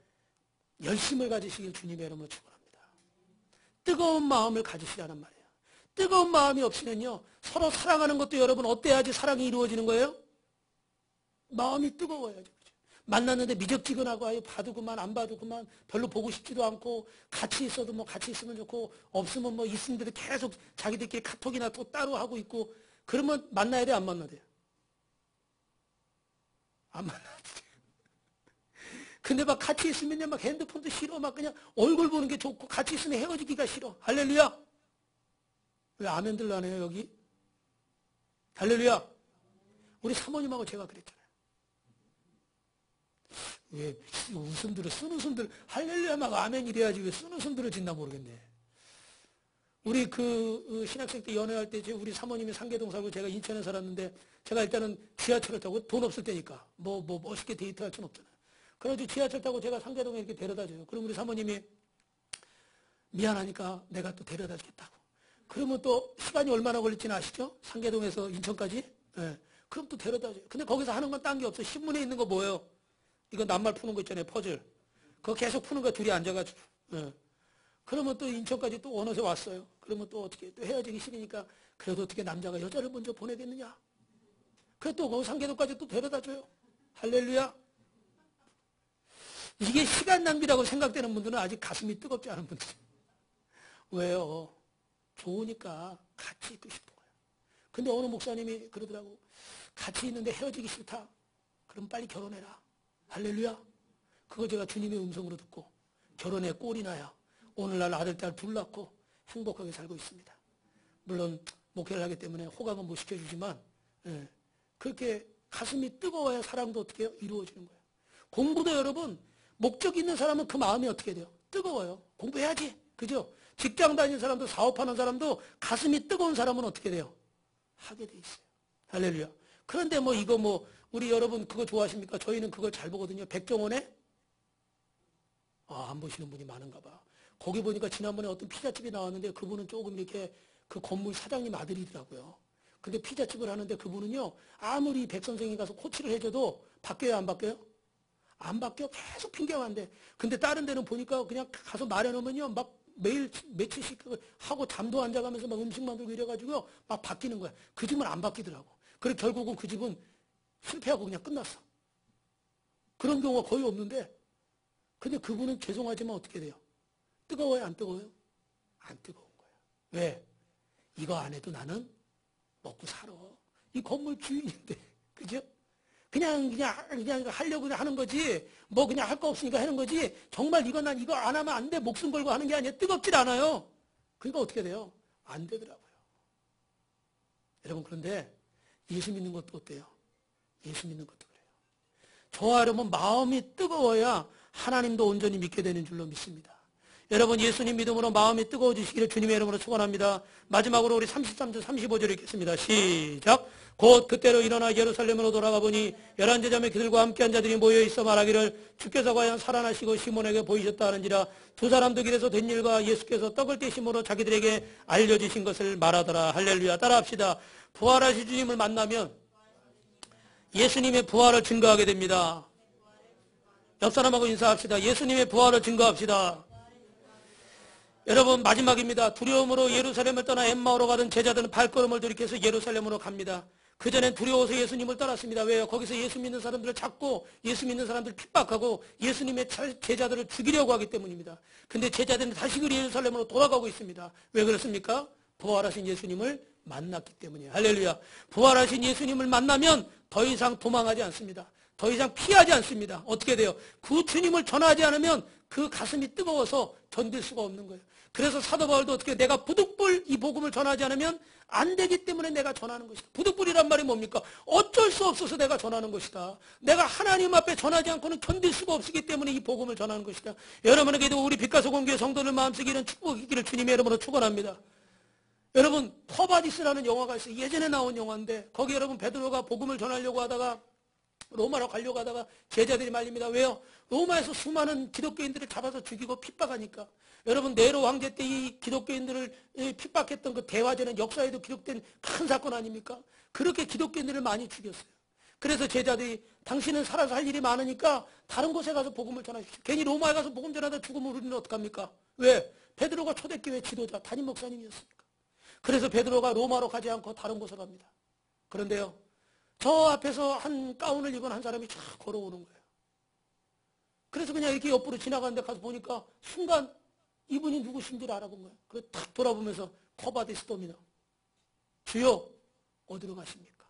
열심을 가지시길 주님의 이름으로 축원합니다. 뜨거운 마음을 가지시라는 말이에요. 뜨거운 마음이 없으면요 서로 사랑하는 것도 여러분 어때야지 사랑이 이루어지는 거예요? 마음이 뜨거워야죠. 만났는데 미적지근하고 아예 봐도 그만 안 봐도 그만 별로 보고 싶지도 않고 같이 있어도 뭐 같이 있으면 좋고 없으면 뭐 있는데도 계속 자기들끼리 카톡이나 또 따로 하고 있고 그러면 만나야 돼 안 만나야 돼요? 안 만나야 돼. 근데 막 같이 있으면요 막 핸드폰도 싫어 막 그냥 얼굴 보는 게 좋고 같이 있으면 헤어지기가 싫어. 할렐루야. 왜 아멘들 나네요 여기? 할렐루야. 우리 사모님하고 제가 그랬잖아요. 왜 웃음들을 쓴 웃음들 할렐루야 막 아멘 이래야지 왜 쓴 웃음들을 짓나 모르겠네. 우리 그 신학생 때 연애할 때 우리 사모님이 상계동 살고 제가 인천에 살았는데 제가 일단은 지하철을 타고 돈 없을 때니까 뭐 멋있게 데이트할 수는 없잖아요. 그래가지고 지하철 타고 제가 상계동에 이렇게 데려다줘요. 그럼 우리 사모님이 미안하니까 내가 또 데려다 주겠다고. 그러면 또 시간이 얼마나 걸릴지는 아시죠? 상계동에서 인천까지. 네. 그럼 또 데려다줘요. 근데 거기서 하는 건 딴 게 없어. 신문에 있는 거 뭐예요? 이거 낱말 푸는 거 있잖아요. 퍼즐. 그거 계속 푸는 거 둘이 앉아가지고. 예. 그러면 또 인천까지 또 어느새 왔어요. 그러면 또 어떻게 또 헤어지기 싫으니까 그래도 어떻게 남자가 여자를 먼저 보내겠느냐. 그래 또 거기 상계도까지 또 데려다줘요. 할렐루야. 이게 시간 낭비라고 생각되는 분들은 아직 가슴이 뜨겁지 않은 분들이에요. 왜요? 좋으니까 같이 있고 싶은 거예요. 근데 어느 목사님이 그러더라고. 같이 있는데 헤어지기 싫다. 그럼 빨리 결혼해라. 할렐루야. 그거 제가 주님의 음성으로 듣고 결혼에 꼴이 나야 오늘날 아들, 딸 둘 낳고 행복하게 살고 있습니다. 물론 목회를 하기 때문에 호강은 못 시켜주지만 그렇게 가슴이 뜨거워야 사랑도 어떻게 이루어지는 거예요. 공부도 여러분 목적 있는 사람은 그 마음이 어떻게 돼요? 뜨거워요. 공부해야지. 그죠? 직장 다니는 사람도 사업하는 사람도 가슴이 뜨거운 사람은 어떻게 돼요? 하게 돼 있어요. 할렐루야. 그런데 뭐 이거 뭐 우리 여러분 그거 좋아하십니까? 저희는 그걸 잘 보거든요. 백종원의 안 보시는 분이 많은가 봐. 거기 보니까 지난번에 어떤 피자집이 나왔는데 그분은 조금 이렇게 그 건물 사장님 아들이더라고요. 근데 피자집을 하는데 그분은요 아무리 백 선생이 가서 코치를 해줘도 바뀌어요 안 바뀌어요? 안 바뀌어. 계속 핑계가 안 돼. 근데 다른 데는 보니까 그냥 가서 말해놓으면요 막 매일 며칠씩 하고 잠도 안 자가면서 막 음식 만들고 이래가지고요 막 바뀌는 거야. 그 집은 안 바뀌더라고. 그래 결국은 그 집은 실패하고 그냥 끝났어. 그런 경우가 거의 없는데 근데 그분은 죄송하지만 어떻게 돼요? 뜨거워요 안 뜨거워요? 안 뜨거운 거야. 왜? 이거 안 해도 나는 먹고 살아. 이 건물 주인인데 그죠? 그냥 하려고 하는 거지 뭐 그냥 할 거 없으니까 하는 거지 정말 난 이거 안 하면 안 돼 목숨 걸고 하는 게 아니라 뜨겁질 않아요. 그러니까 어떻게 돼요? 안 되더라고요. 여러분 그런데 예수 믿는 것도 어때요? 예수 믿는 것도 그래요. 저와 여러분 마음이 뜨거워야 하나님도 온전히 믿게 되는 줄로 믿습니다. 여러분 예수님 믿음으로 마음이 뜨거워지시기를 주님의 이름으로 축원합니다. 마지막으로 우리 33절 35절 읽겠습니다. 시작. 곧 그때로 일어나 예루살렘으로 돌아가 보니 11 제자매 그들과 함께한 자들이 모여있어 말하기를 주께서 과연 살아나시고 시몬에게 보이셨다 하는지라. 두 사람도 길에서 된 일과 예수께서 떡을 떼심으로 자기들에게 알려주신 것을 말하더라. 할렐루야. 따라합시다. 부활하신 주님을 만나면 예수님의 부활을 증거하게 됩니다. 옆 사람하고 인사합시다. 예수님의 부활을 증거합시다. 여러분, 마지막입니다. 두려움으로 예루살렘을 떠나 엠마오로 가던 제자들은 발걸음을 돌이켜서 예루살렘으로 갑니다. 그전엔 두려워서 예수님을 떠났습니다. 왜요? 거기서 예수 믿는 사람들을 잡고 예수 믿는 사람들을 핍박하고 예수님의 제자들을 죽이려고 하기 때문입니다. 근데 제자들은 다시 그 예루살렘으로 돌아가고 있습니다. 왜 그렇습니까? 부활하신 예수님을 만났기 때문이에요. 할렐루야. 부활하신 예수님을 만나면 더 이상 도망하지 않습니다. 더 이상 피하지 않습니다. 어떻게 돼요? 그 주님을 전하지 않으면 그 가슴이 뜨거워서 견딜 수가 없는 거예요. 그래서 사도 바울도 어떻게 내가 부득불 이 복음을 전하지 않으면 안 되기 때문에 내가 전하는 것이다. 부득불이란 말이 뭡니까? 어쩔 수 없어서 내가 전하는 것이다. 내가 하나님 앞에 전하지 않고는 견딜 수가 없기 때문에 이 복음을 전하는 것이다. 여러분에게도 우리 빛가서 공교회 성도들 마음속에 이런 축복이 있기를 주님의 이름으로 축원합니다. 여러분, 퍼바디스라는 영화가 있어요. 예전에 나온 영화인데 거기 여러분 베드로가 복음을 전하려고 하다가 로마로 가려고 하다가 제자들이 말립니다. 왜요? 로마에서 수많은 기독교인들을 잡아서 죽이고 핍박하니까. 여러분, 네로 황제 때 이 기독교인들을 핍박했던 그 대화제는 역사에도 기록된 큰 사건 아닙니까? 그렇게 기독교인들을 많이 죽였어요. 그래서 제자들이 당신은 살아서 할 일이 많으니까 다른 곳에 가서 복음을 전하십시오. 괜히 로마에 가서 복음 전하다 죽으면 우리는 어떡합니까? 왜? 베드로가 초대교회 지도자, 담임 목사님이었으니까. 그래서 베드로가 로마로 가지 않고 다른 곳에 갑니다. 그런데요, 저 앞에서 한 가운을 입은 한 사람이 쫙 걸어오는 거예요. 그래서 그냥 이렇게 옆으로 지나가는데 가서 보니까 순간 이분이 누구신지를 알아본 거예요. 그래서 탁 돌아보면서 커바디스 도미너, 주여 어디로 가십니까?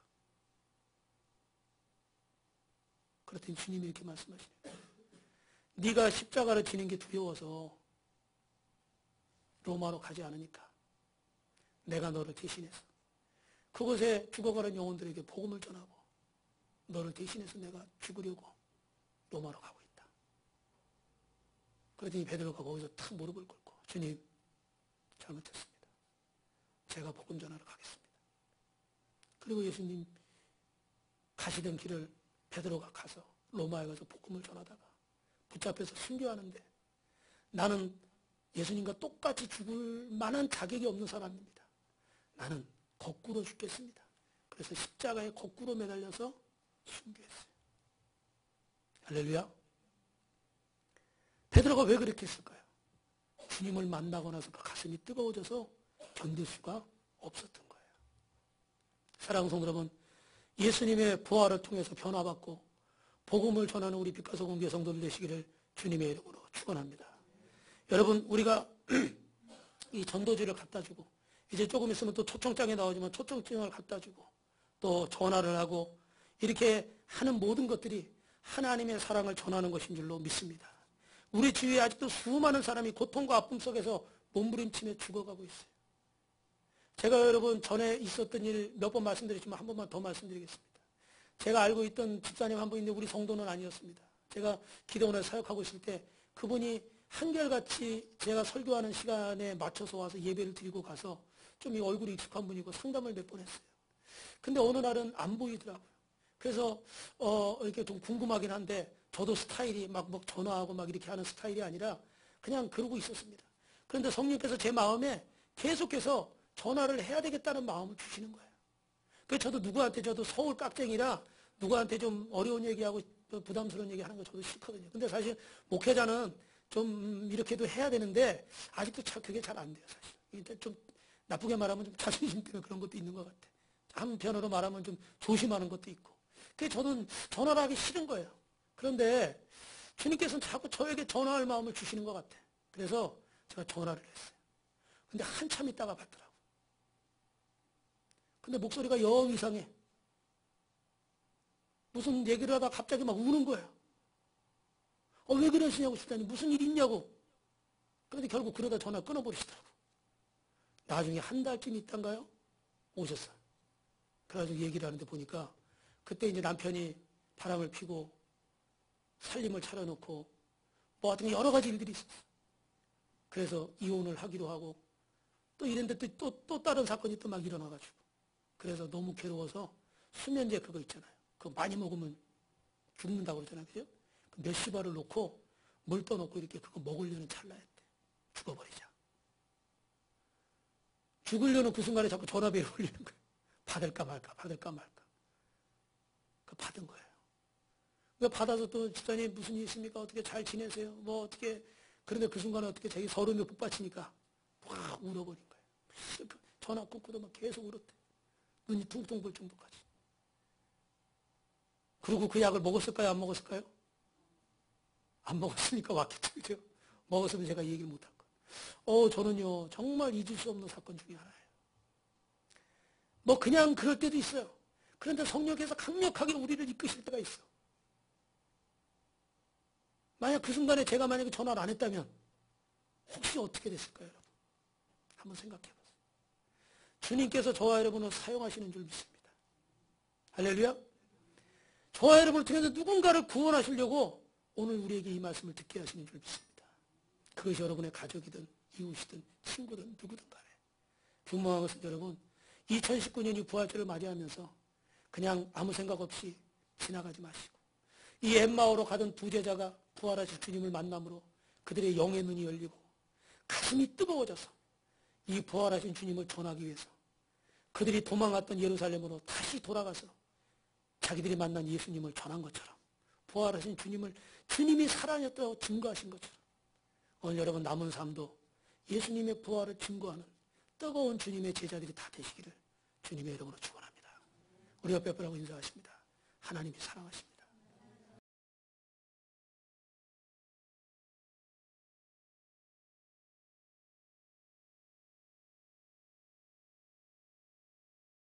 그랬더니 주님이 이렇게 말씀하시네요. 네가 십자가를 지는 게 두려워서 로마로 가지 않으니까 내가 너를 대신해서 그곳에 죽어가는 영혼들에게 복음을 전하고 너를 대신해서 내가 죽으려고 로마로 가고 있다. 그러더니 베드로가 거기서 탁 무릎을 꿇고 주님, 잘못했습니다. 제가 복음 전하러 가겠습니다. 그리고 예수님 가시던 길을 베드로가 가서 로마에 가서 복음을 전하다가 붙잡혀서 순교하는데 나는 예수님과 똑같이 죽을 만한 자격이 없는 사람입니다. 나는 거꾸로 죽겠습니다. 그래서 십자가에 거꾸로 매달려서 순교했어요. 할렐루야. 베드로가 왜 그렇게 했을까요? 주님을 만나고 나서 그 가슴이 뜨거워져서 견딜 수가 없었던 거예요. 사랑하는 성도 여러분, 예수님의 부활을 통해서 변화받고 복음을 전하는 우리 빛가서 공교회 성도들 되시기를 주님의 이름으로 축원합니다. 여러분, 우리가 이 전도지를 갖다 주고 이제 조금 있으면 또 초청장에 나오지만 초청장을 갖다 주고 또 전화를 하고 이렇게 하는 모든 것들이 하나님의 사랑을 전하는 것인 줄로 믿습니다. 우리 주위에 아직도 수많은 사람이 고통과 아픔 속에서 몸부림치며 죽어가고 있어요. 제가 여러분 전에 있었던 일 몇 번 말씀드렸지만 한 번만 더 말씀드리겠습니다. 제가 알고 있던 집사님 한 분 있는데 우리 성도는 아니었습니다. 제가 기도원에 사역하고 있을 때 그분이 한결같이 제가 설교하는 시간에 맞춰서 와서 예배를 드리고 가서 좀 이 얼굴이 익숙한 분이고 상담을 몇 번 했어요. 근데 어느 날은 안 보이더라고요. 그래서 이렇게 좀 궁금하긴 한데 저도 스타일이 막 전화하고 막 이렇게 하는 스타일이 아니라 그냥 그러고 있었습니다. 그런데 성령께서 제 마음에 계속해서 전화를 해야 되겠다는 마음을 주시는 거예요. 그래서 저도 서울 깍쟁이라 누구한테 좀 어려운 얘기하고 부담스러운 얘기하는 거 저도 싫거든요. 근데 사실 목회자는 좀 이렇게도 해야 되는데 아직도 그게 잘 안 돼요. 사실 좀 나쁘게 말하면 좀 자존심 때문에 그런 것도 있는 것 같아요. 한편으로 말하면 좀 조심하는 것도 있고. 그래서 저는 전화를 하기 싫은 거예요. 그런데 주님께서는 자꾸 저에게 전화할 마음을 주시는 것 같아요. 그래서 제가 전화를 했어요. 근데 한참 있다가 받더라고요. 근데 목소리가 영 이상해. 무슨 얘기를 하다가 갑자기 막 우는 거예요. 왜 그러시냐고 싶다니 무슨 일 있냐고. 그런데 결국 그러다 전화 끊어버리시더라고. 나중에 한 달쯤 있단가요? 오셨어요. 그래가지고 얘기를 하는데 보니까 그때 이제 남편이 바람을 피고 살림을 차려놓고 뭐 하여튼 여러 가지 일들이 있었어요. 그래서 이혼을 하기로 하고 또 이랬는데 또 다른 사건이 또 막 일어나가지고 그래서 너무 괴로워서 수면제 그거 있잖아요. 그거 많이 먹으면 죽는다고 그러잖아요. 그죠? 몇십 알을 놓고 물 떠놓고 이렇게 그거 먹으려는 찰나였대. 죽어버리자. 죽으려는 그 순간에 자꾸 전화벨이 울리는 거예요. 받을까 말까. 받은 거예요. 받아서 또 집사님 무슨 일 있습니까? 어떻게 잘 지내세요? 뭐 어떻게 그런데 그 순간에 어떻게 자기 서름에 북받치니까 막 울어버린 거예요. 전화 끊고도 막 계속 울었대. 눈이 퉁퉁 불 정도까지. 그리고 그 약을 먹었을까요? 안 먹었을까요? 안 먹었으니까 왔겠죠. 그죠? 먹었으면 제가 얘기를 못할 거예요. 저는요, 정말 잊을 수 없는 사건 중에 하나예요. 뭐 그냥 그럴 때도 있어요. 그런데 성령께서 강력하게 우리를 이끄실 때가 있어. 만약 그 순간에 제가 만약에 전화를 안 했다면 혹시 어떻게 됐을까요, 여러분? 한번 생각해 보세요. 주님께서 저와 여러분을 사용하시는 줄 믿습니다. 할렐루야. 저와 여러분을 통해서 누군가를 구원하시려고 오늘 우리에게 이 말씀을 듣게 하시는 줄 믿습니다. 그것이 여러분의 가족이든 이웃이든 친구든 누구든 간에. 분명한 것은 여러분, 2019년이 부활절을 맞이하면서 그냥 아무 생각 없이 지나가지 마시고, 이 엠마오로 가던 두 제자가 부활하신 주님을 만남으로 그들의 영의 눈이 열리고 가슴이 뜨거워져서 이 부활하신 주님을 전하기 위해서 그들이 도망갔던 예루살렘으로 다시 돌아가서 자기들이 만난 예수님을 전한 것처럼, 부활하신 주님이 살아났다고 증거하신 것처럼, 오늘 여러분 남은 삶도 예수님의 부활을 증거하는 뜨거운 주님의 제자들이 다 되시기를 주님의 이름으로 축원합니다. 우리 옆에 분하고 인사하십니다. 하나님이 사랑하십니다.